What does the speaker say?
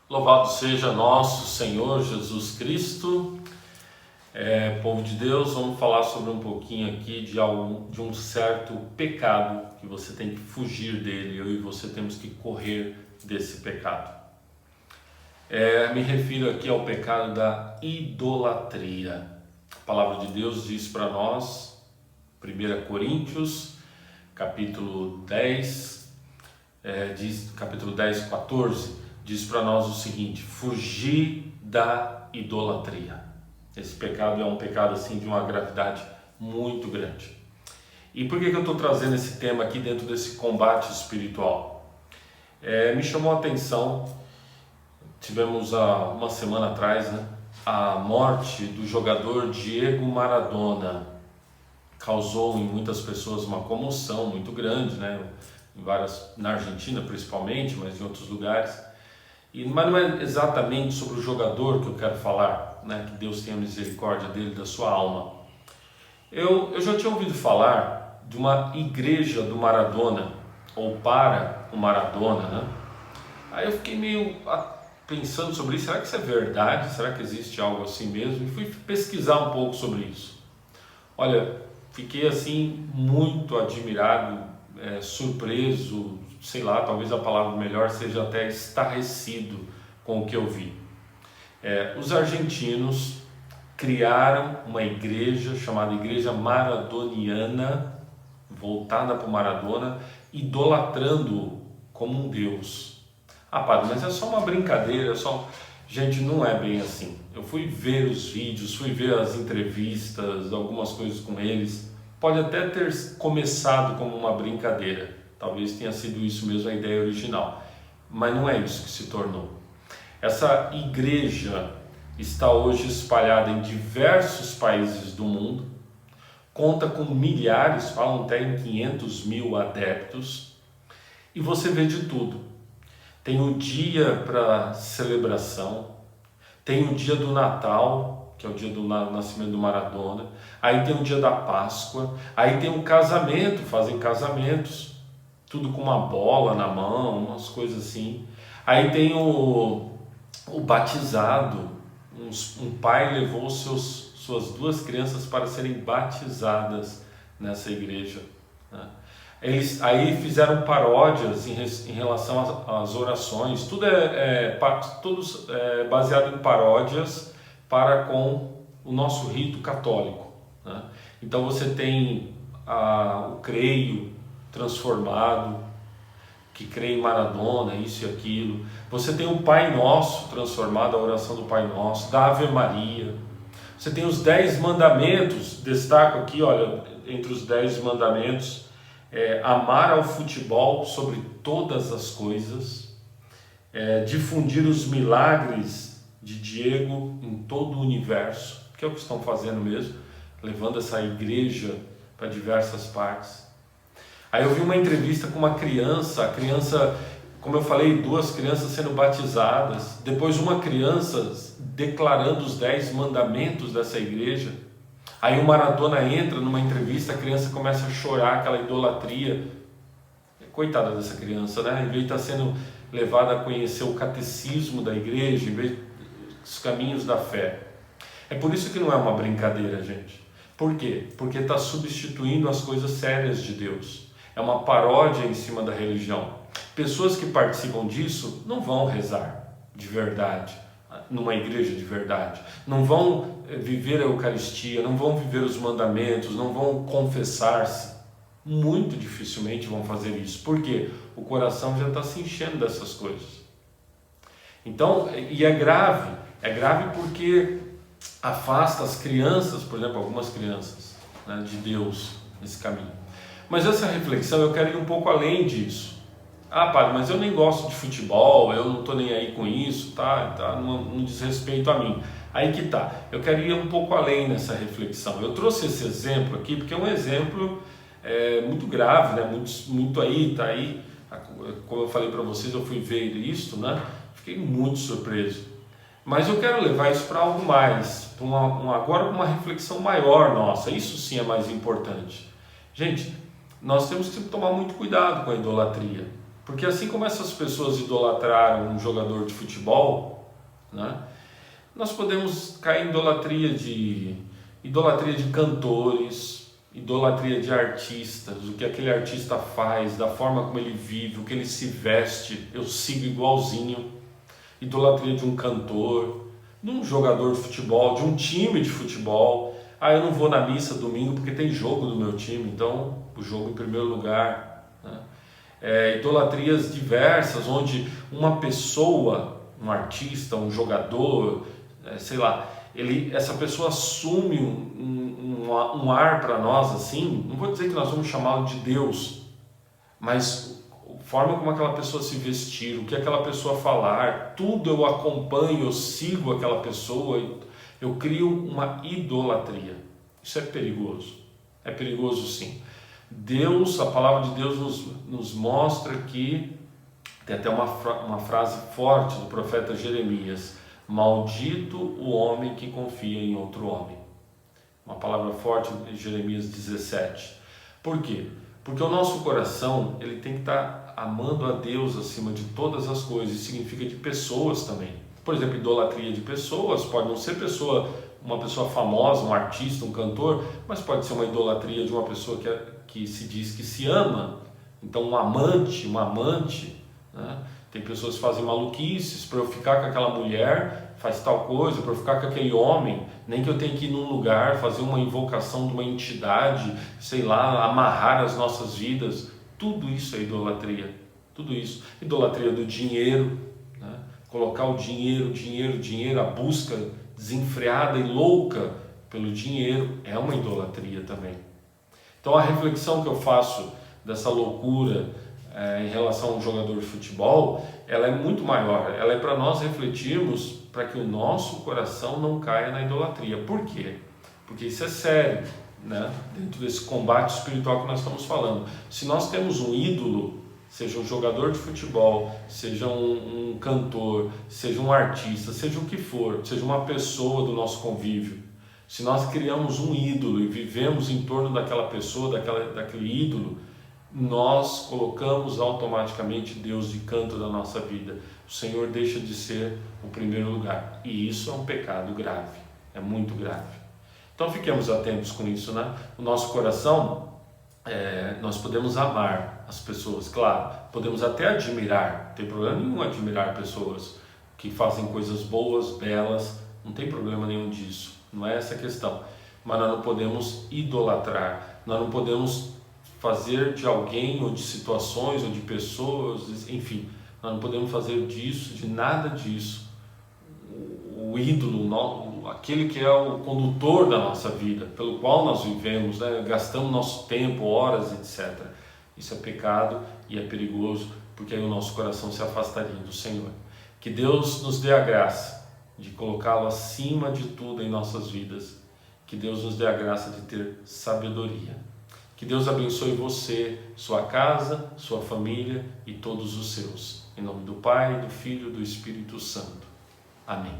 Louvado seja nosso Senhor Jesus Cristo. Povo de Deus, vamos falar sobre um pouquinho aqui de um certo pecado que você tem que fugir dele. Eu e você temos que correr desse pecado. Me refiro aqui ao pecado da idolatria. A palavra de Deus diz para nós, 1 Coríntios, capítulo 10, capítulo 10, 14, diz para nós o seguinte: fugir da idolatria. Esse pecado é um pecado assim de uma gravidade muito grande. E por que eu estou trazendo esse tema aqui dentro desse combate espiritual? Me chamou a atenção, tivemos há uma semana atrás, a morte do jogador Diego Maradona. Causou em muitas pessoas uma comoção muito grande, na Argentina principalmente, mas em outros lugares. Mas não é exatamente sobre o jogador que eu quero falar, que Deus tenha misericórdia dele, da sua alma. Eu já tinha ouvido falar de uma igreja do Maradona, ou para o Maradona, Aí eu fiquei meio pensando sobre isso. Será que isso é verdade? Será que existe algo assim mesmo? E fui pesquisar um pouco sobre isso. Olha, fiquei assim muito admirado, surpreso, sei lá, talvez a palavra melhor seja até estarrecido com o que eu vi. Os argentinos criaram uma igreja chamada Igreja Maradoniana, voltada para o Maradona, idolatrando-o como um deus. Padre, mas é só uma brincadeira, Gente, não é bem assim. Eu fui ver os vídeos, fui ver as entrevistas, algumas coisas com eles. Pode até ter começado como uma brincadeira, talvez tenha sido isso mesmo a ideia original, mas não é isso que se tornou. Essa igreja está hoje espalhada em diversos países do mundo, conta com milhares, falam até em 500 mil adeptos, e você vê de tudo. Tem o dia para celebração, tem o dia do Natal, que é o dia do nascimento do Maradona, aí tem o dia da Páscoa, aí tem o casamento, fazem casamentos, tudo com uma bola na mão, umas coisas assim. Aí tem o batizado, um pai levou suas duas crianças para serem batizadas nessa igreja, Eles aí fizeram paródias em relação às orações, tudo baseado em paródias para com o nosso rito católico, Então você tem o creio transformado, que crê em Maradona, isso e aquilo. Você tem o Pai Nosso transformado, a oração do Pai Nosso, da Ave Maria. Você tem os 10 mandamentos, destaco aqui, olha, entre os 10 mandamentos, amar ao futebol sobre todas as coisas, difundir os milagres de Diego em todo o universo, que é o que estão fazendo mesmo, levando essa igreja para diversas partes. Aí eu vi uma entrevista com uma criança, a criança, como eu falei, 2 crianças sendo batizadas, depois uma criança declarando os 10 mandamentos dessa igreja. Aí o Maradona entra numa entrevista, a criança começa a chorar, aquela idolatria. Coitada dessa criança, Em vez de estar sendo levada a conhecer o catecismo da igreja, em vez dos caminhos da fé. É por isso que não é uma brincadeira, gente. Por quê? Porque está substituindo as coisas sérias de Deus. É uma paródia em cima da religião. Pessoas que participam disso não vão rezar de verdade, numa igreja de verdade, não vão viver a Eucaristia, não vão viver os mandamentos, não vão confessar-se, muito dificilmente vão fazer isso. Por quê? O coração já está se enchendo dessas coisas. Então, e é grave porque afasta as crianças, por exemplo, algumas crianças, de Deus nesse caminho. Mas essa reflexão eu quero ir um pouco além disso. Padre, mas eu nem gosto de futebol, eu não estou nem aí com isso, não diz respeito a mim. Aí que tá, eu quero ir um pouco além nessa reflexão. Eu trouxe esse exemplo aqui porque é um exemplo muito grave, muito aí, tá aí. Como eu falei para vocês, eu fui ver isso, Fiquei muito surpreso. Mas eu quero levar isso para algo mais, agora uma reflexão maior nossa. Isso sim é mais importante. Gente, nós temos que tomar muito cuidado com a idolatria. Porque assim como essas pessoas idolatraram um jogador de futebol, né, nós podemos cair em idolatria de cantores, idolatria de artistas, o que aquele artista faz, da forma como ele vive, o que ele se veste, eu sigo igualzinho. Idolatria de um cantor, de um jogador de futebol, de um time de futebol. Eu não vou na missa domingo porque tem jogo do meu time, então o jogo em primeiro lugar, né? Idolatrias diversas, onde uma pessoa, um artista, um jogador, sei lá, essa pessoa assume um ar para nós assim. Não vou dizer que nós vamos chamá-lo de Deus, mas a forma como aquela pessoa se vestir, o que aquela pessoa falar, tudo eu acompanho, eu sigo aquela pessoa, eu crio uma idolatria. Isso é perigoso sim. Deus, a palavra de Deus nos mostra que, tem até uma frase forte do profeta Jeremias: maldito o homem que confia em outro homem. Uma palavra forte em Jeremias 17. Por quê? Porque o nosso coração, ele tem que estar amando a Deus acima de todas as coisas. Isso significa de pessoas também. Por exemplo, idolatria de pessoas, pode não ser uma pessoa famosa, um artista, um cantor, mas pode ser uma idolatria de uma pessoa que se diz que se ama. Então um amante, né? Tem pessoas que fazem maluquices: para eu ficar com aquela mulher, faz tal coisa, para eu ficar com aquele homem, nem que eu tenha que ir num lugar, fazer uma invocação de uma entidade, sei lá, amarrar as nossas vidas. Tudo isso é idolatria, tudo isso. Idolatria do dinheiro, né? Colocar o dinheiro, a busca desenfreada e louca pelo dinheiro é uma idolatria também. Então a reflexão que eu faço dessa loucura em relação a um jogador de futebol, ela é muito maior. Ela é para nós refletirmos, para que o nosso coração não caia na idolatria. Por quê? Porque isso é sério, né? Dentro desse combate espiritual que nós estamos falando. Se nós temos um ídolo, seja um jogador de futebol, seja um cantor, seja um artista, seja o que for, seja uma pessoa do nosso convívio, se nós criamos um ídolo e vivemos em torno daquela pessoa, daquele ídolo, nós colocamos automaticamente Deus de canto da nossa vida. O Senhor deixa de ser o primeiro lugar, e isso é um pecado grave, é muito grave. Então fiquemos atentos com isso, né? O nosso coração, nós podemos amar as pessoas, claro, podemos até admirar, não tem problema nenhum admirar pessoas que fazem coisas boas, belas, não tem problema nenhum disso, não é essa a questão. Mas nós não podemos idolatrar, nós não podemos fazer de alguém, ou de situações, ou de pessoas, enfim, nós não podemos fazer disso, de nada disso, o ídolo, aquele que é o condutor da nossa vida, pelo qual nós vivemos, né? Gastamos nosso tempo, horas, etc. Isso é pecado e é perigoso, porque aí o nosso coração se afastaria do Senhor. Que Deus nos dê a graça de colocá-lo acima de tudo em nossas vidas. Que Deus nos dê a graça de ter sabedoria. Que Deus abençoe você, sua casa, sua família e todos os seus. Em nome do Pai, do Filho e do Espírito Santo. Amém.